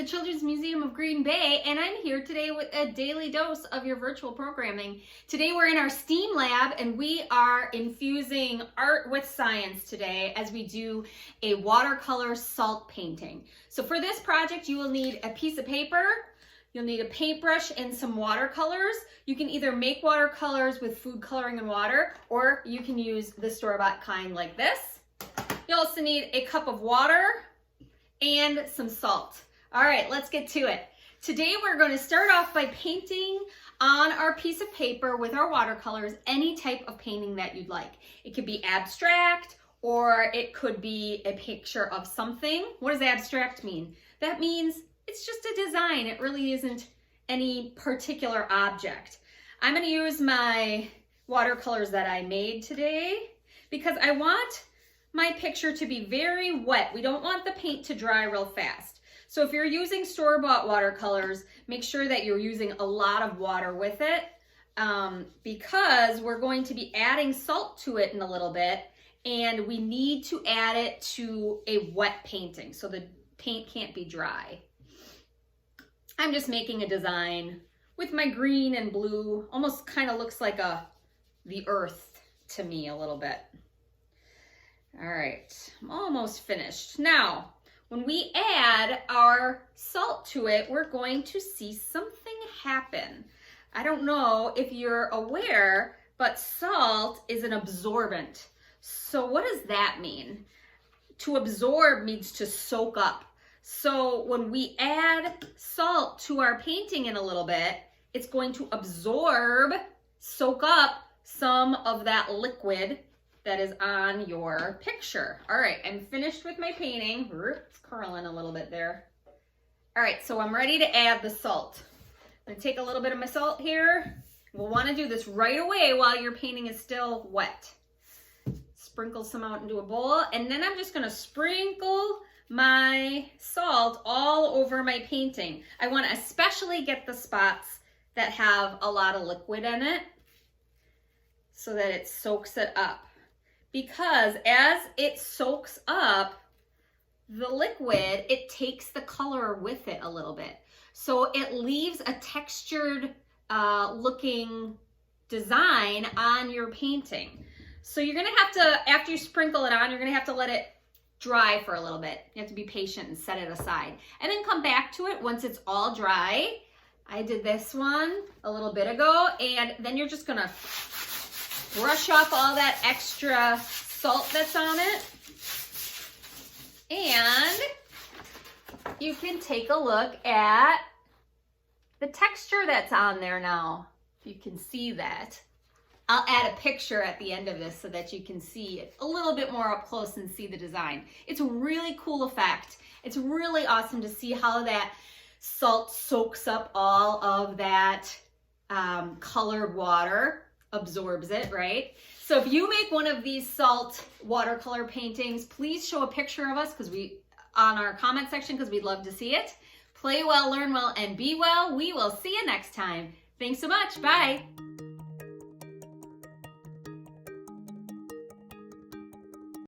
the Children's Museum of Green Bay, and I'm here today with a daily dose of your virtual programming. Today we're in our STEAM lab, and we are infusing art with science today as we do a watercolor salt painting. So for this project, you will need a piece of paper, you'll need a paintbrush and some watercolors. You can either make watercolors with food coloring and water, or you can use the store-bought kind like this. You also need a cup of water and some salt. All right, let's get to it. Today we're going to start off by painting on our piece of paper with our watercolors any type of painting that you'd like. It could be abstract, or it could be a picture of something. What does abstract mean? That means it's just a design. It really isn't any particular object. I'm going to use my watercolors that I made today because I want my picture to be very wet. We don't want the paint to dry real fast. So if you're using store-bought watercolors, make sure that you're using a lot of water with it because we're going to be adding salt to it in a little bit, and we need to add it to a wet painting so the paint can't be dry. I'm just making a design with my green and blue. Almost kind of looks like the earth to me a little bit. All right, I'm almost finished. Now, when we add our salt to it, we're going to see something happen. I don't know if you're aware, but salt is an absorbent. So what does that mean? To absorb means to soak up. So when we add salt to our painting in a little bit, it's going to absorb, soak up some of that liquid that is on your picture. All right, I'm finished with my painting. It's curling a little bit there. All right, so I'm ready to add the salt. I'm gonna take a little bit of my salt here. We'll wanna do this right away while your painting is still wet. Sprinkle some out into a bowl, and then I'm just gonna sprinkle my salt all over my painting. I wanna especially get the spots that have a lot of liquid in it so that it soaks it up. Because as it soaks up the liquid, it takes the color with it a little bit. So it leaves a textured looking design on your painting. So you're gonna have to, after you sprinkle it on, you're gonna have to let it dry for a little bit. You have to be patient and set it aside. And then come back to it once it's all dry. I did this one a little bit ago, and then you're just gonna brush off all that extra salt that's on it. And you can take a look at the texture that's on there now. You can see that. I'll add a picture at the end of this so that you can see it a little bit more up close and see the design. It's a really cool effect. It's really awesome to see how that salt soaks up all of that colored water, absorbs it, right? So if you make one of these salt watercolor paintings, please show a picture of us on our comment section because we'd love to see it. Play well, learn well, and be well. We will see you next time. Thanks so much. Bye.